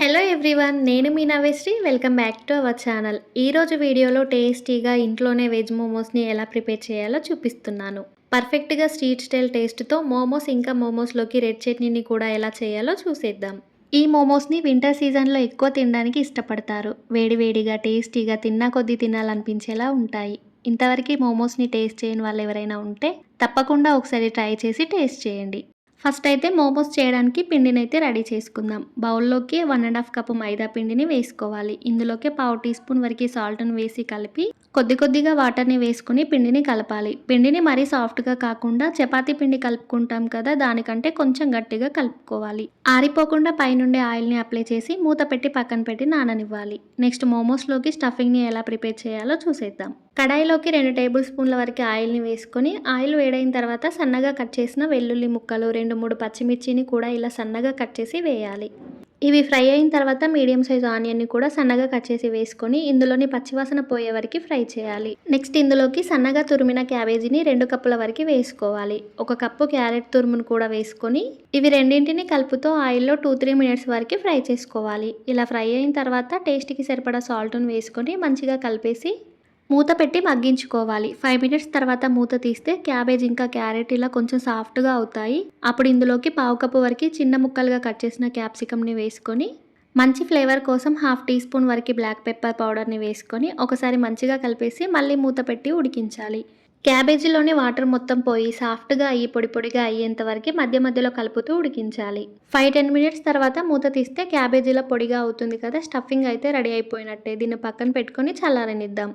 Hello everyone, నేను మీ Naveshri. Welcome back to our channel. ఈరోజు వీడియోలో టేస్టీగా ఇంట్లోనే వెజ్ మోమోస్ని ఎలా ప్రిపేర్ చేయాలో చూపిస్తున్నాను. పర్ఫెక్ట్గా స్ట్రీట్ స్టైల్ టేస్ట్తో మోమోస్ ఇంకా మోమోస్లోకి రెడ్ చట్నీని కూడా ఎలా చేయాలో చూసేద్దాం. ఈ మోమోస్ని వింటర్ సీజన్లో ఎక్కువ తినడానికి ఇష్టపడతారు. వేడివేడిగా టేస్టీగా తిన్నా కొద్దీ తినాలనిపించేలా ఉంటాయి. ఇంతవరకు మోమోస్ని టేస్ట్ చేయని వాళ్ళు ఎవరైనా ఉంటే తప్పకుండా ఒకసారి ట్రై చేసి టేస్ట్ చేయండి. ఫస్ట్ అయితే మోమోస్ చేయడానికి పిండినైతే రెడీ చేసుకుందాం. బౌల్లోకి 1½ కప్పు మైదా పిండిని వేసుకోవాలి. ఇందులోకి పావు టీ స్పూన్ వరకు సాల్ట్ను వేసి కలిపి కొద్దిగా వాటర్ని వేసుకుని పిండిని కలపాలి. పిండిని మరీ సాఫ్ట్గా కాకుండా చపాతీ పిండి కలుపుకుంటాం కదా, దానికంటే కొంచెం గట్టిగా కలుపుకోవాలి. ఆరిపోకుండా పైనుండి ఆయిల్ని అప్లై చేసి మూత పెట్టి పక్కన పెట్టి నాననివ్వాలి. నెక్స్ట్ మోమోస్లోకి స్టఫింగ్ని ఎలా ప్రిపేర్ చేయాలో చూసేద్దాం. కడాయిలోకి 2 టేబుల్ స్పూన్ల వరకు ఆయిల్ని వేసుకొని ఆయిల్ వేడైన తర్వాత సన్నగా కట్ చేసిన వెల్లుల్లి ముక్కలు, 2-3 పచ్చిమిర్చిని కూడా ఇలా సన్నగా కట్ చేసి వేయాలి. ఇవి ఫ్రై అయిన తర్వాత మీడియం సైజ్ ఆనియన్ని కూడా సన్నగా కట్ చేసి వేసుకొని ఇందులోని పచ్చివాసన పోయే వరకు ఫ్రై చేయాలి. నెక్స్ట్ ఇందులోకి సన్నగా తురిమిన క్యాబేజీని 2 కప్పుల వరకు వేసుకోవాలి. 1 కప్పు క్యారెట్ తురుమును కూడా వేసుకొని ఇవి రెండింటిని కలుపుతో ఆయిల్లో 2-3 మినిట్స్ వరకు ఫ్రై చేసుకోవాలి. ఇలా ఫ్రై అయిన తర్వాత టేస్ట్కి సరిపడా సాల్ట్ను వేసుకొని మంచిగా కలిపేసి మూత పెట్టి మగ్గించుకోవాలి. 5 మినిట్స్ తర్వాత మూత తీస్తే క్యాబేజ్ ఇంకా క్యారెట్ ఇలా కొంచెం సాఫ్ట్గా అవుతాయి. అప్పుడు ఇందులోకి పావు కప్పు వరకు చిన్న ముక్కలుగా కట్ చేసిన క్యాప్సికమ్ని వేసుకొని మంచి ఫ్లేవర్ కోసం 1/2 టీ స్పూన్ వరకు బ్లాక్ పెప్పర్ పౌడర్ని వేసుకొని ఒకసారి మంచిగా కలిపేసి మళ్ళీ మూత పెట్టి ఉడికించాలి. క్యాబేజీలోని వాటర్ మొత్తం పోయి సాఫ్ట్గా అయ్యి పొడిగా అయ్యేంత వరకు మధ్య మధ్యలో కలుపుతూ ఉడికించాలి. 5-10 మినిట్స్ తర్వాత మూత తీస్తే క్యాబేజీలో పొడిగా అవుతుంది కదా, స్టఫింగ్ అయితే రెడీ అయిపోయినట్టే. దీన్ని పక్కన పెట్టుకొని చల్లారనిద్దాం.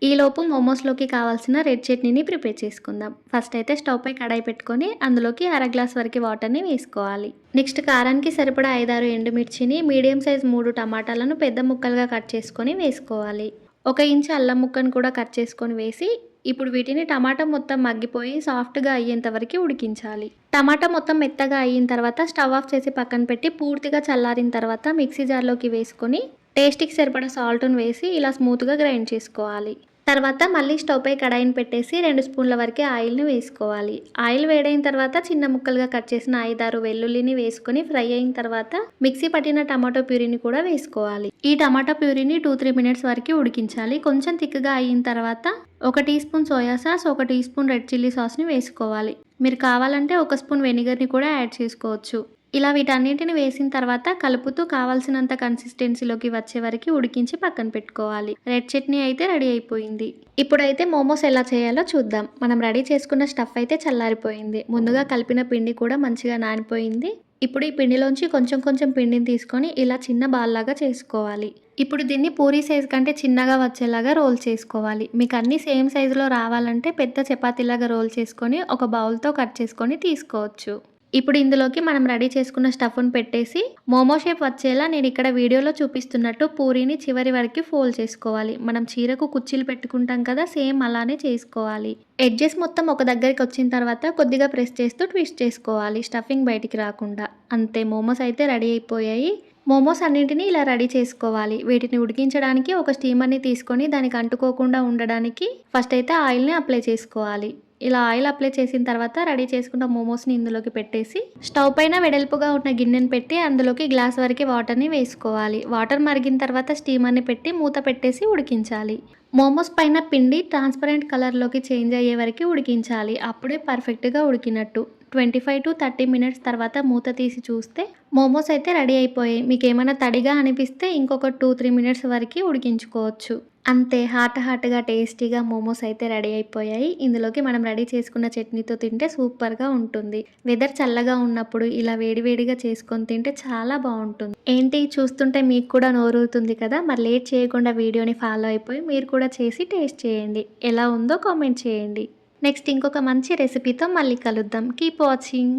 ఈలోపు మోమోస్లోకి కావాల్సిన రెడ్ చట్నీని ప్రిపేర్ చేసుకుందాం. ఫస్ట్ అయితే స్టవ్ పై కడాయి పెట్టుకొని అందులోకి 1/2 గ్లాస్ వరకు వాటర్ని వేసుకోవాలి. నెక్స్ట్ కారానికి సరిపడా 5-6 ఎండుమిర్చిని, మీడియం సైజ్ 3 టమాటాలను పెద్ద ముక్కలుగా కట్ చేసుకొని వేసుకోవాలి. 1 ఇంచు అల్లం ముక్కను కూడా కట్ చేసుకొని వేసి ఇప్పుడు వీటిని టమాటా మొత్తం మగ్గిపోయి సాఫ్ట్గా అయ్యేంత వరకు ఉడికించాలి. టమాటా మొత్తం మెత్తగా అయిన తర్వాత స్టవ్ ఆఫ్ చేసి పక్కన పెట్టి పూర్తిగా చల్లారిన తర్వాత మిక్సీ జార్లోకి వేసుకొని టేస్ట్కి సరిపడా సాల్ట్ను వేసి ఇలా స్మూత్గా గ్రైండ్ చేసుకోవాలి. తర్వాత మళ్ళీ స్టవ్ పై కడాయిని పెట్టేసి 2 స్పూన్ల వరకు ఆయిల్ని వేసుకోవాలి. ఆయిల్ వేడైన తర్వాత చిన్న ముక్కలుగా కట్ చేసిన 5-6 వెల్లుల్లిని వేసుకొని ఫ్రై అయిన తర్వాత మిక్సీ పట్టిన టమాటో ప్యూరీని కూడా వేసుకోవాలి. ఈ టమాటో ప్యూరీని 2-3 మినిట్స్ వరకు ఉడికించాలి. కొంచెం థిక్గా అయిన తర్వాత 1 teaspoon soya sauce, 1 teaspoon red chilli సాస్ని వేసుకోవాలి. మీరు కావాలంటే 1 స్పూన్ వెనిగర్ని కూడా యాడ్ చేసుకోవచ్చు. ఇలా వీటన్నింటిని వేసిన తర్వాత కలుపుతూ కావాల్సినంత కన్సిస్టెన్సీలోకి వచ్చే వరకు ఉడికించి పక్కన పెట్టుకోవాలి. రెడ్ చట్నీ అయితే రెడీ అయిపోయింది. ఇప్పుడైతే మోమోస్ ఎలా చేయాలో చూద్దాం. మనం రెడీ చేసుకున్న స్టఫ్ అయితే చల్లారిపోయింది. ముందుగా కలిపిన పిండి కూడా మంచిగా నానిపోయింది. ఇప్పుడు ఈ పిండిలోంచి కొంచెం పిండిని తీసుకొని ఇలా చిన్న బాల్ లాగా చేసుకోవాలి. ఇప్పుడు దీన్ని పూరీ సైజ్ కంటే చిన్నగా వచ్చేలాగా రోల్ చేసుకోవాలి. మీకు అన్ని సేమ్ సైజులో రావాలంటే పెద్ద చపాతీలాగా రోల్ చేసుకొని ఒక బౌల్తో కట్ చేసుకొని తీసుకోవచ్చు. ఇప్పుడు ఇందులోకి మనం రెడీ చేసుకున్న స్టఫ్ను పెట్టేసి మోమో షేప్ వచ్చేలా నేను ఇక్కడ వీడియోలో చూపిస్తున్నట్టు పూరీని చివరి వరకు ఫోల్డ్ చేసుకోవాలి. మనం చీరకు కుర్చీలు పెట్టుకుంటాం కదా, సేమ్ అలానే చేసుకోవాలి. ఎడ్జెస్ మొత్తం ఒక దగ్గరికి వచ్చిన తర్వాత కొద్దిగా ప్రెస్ చేస్తూ ట్విస్ట్ చేసుకోవాలి, స్టఫింగ్ బయటికి రాకుండా. అంతే, మోమోస్ అయితే రెడీ అయిపోయాయి. మోమోస్ అన్నింటినీ ఇలా రెడీ చేసుకోవాలి. వీటిని ఉడికించడానికి ఒక స్టీమర్ని తీసుకొని దానికి అంటుకోకుండా ఉండడానికి ఫస్ట్ అయితే ఆయిల్ని అప్లై చేసుకోవాలి. ఇలా ఆయిల్ అప్లై చేసిన తర్వాత రెడీ చేసుకున్న మోమోస్ని ఇందులోకి పెట్టేసి స్టవ్ పైన వెడల్పుగా ఉన్న గిన్నెని పెట్టి అందులోకి గ్లాస్ వరకు వాటర్ని వేసుకోవాలి. వాటర్ మరిగిన తర్వాత స్టీమర్ని పెట్టి మూత పెట్టేసి ఉడికించాలి. మోమోస్ పైన పిండి ట్రాన్స్పరెంట్ కలర్లోకి చేంజ్ అయ్యే వరకు ఉడికించాలి. అప్పుడే పర్ఫెక్ట్గా ఉడికినట్టు. 25-30 మినిట్స్ తర్వాత మూత తీసి చూస్తే మోమోస్ అయితే రెడీ అయిపోయాయి. మీకు ఏమైనా తడిగా అనిపిస్తే ఇంకొక 2-3 మినిట్స్ వరకు ఉడికించుకోవచ్చు. అంతే, హాట్గా టేస్టీగా మోమోస్ అయితే రెడీ అయిపోయాయి. ఇందులోకి మనం రెడీ చేసుకున్న చట్నీతో తింటే సూపర్గా ఉంటుంది. వెదర్ చల్లగా ఉన్నప్పుడు ఇలా వేడివేడిగా చేసుకొని తింటే చాలా బాగుంటుంది. ఏంటి చూస్తుంటే మీకు కూడా నోరూరుతుంది కదా. మరి లేట్ చేయకుండా వీడియోని ఫాలో అయిపోయి మీరు కూడా చేసి టేస్ట్ చేయండి. ఎలా ఉందో కామెంట్ చేయండి. నెక్స్ట్ ఇంకొక మంచి రెసిపీతో మళ్ళీ కలుద్దాం. Keep watching.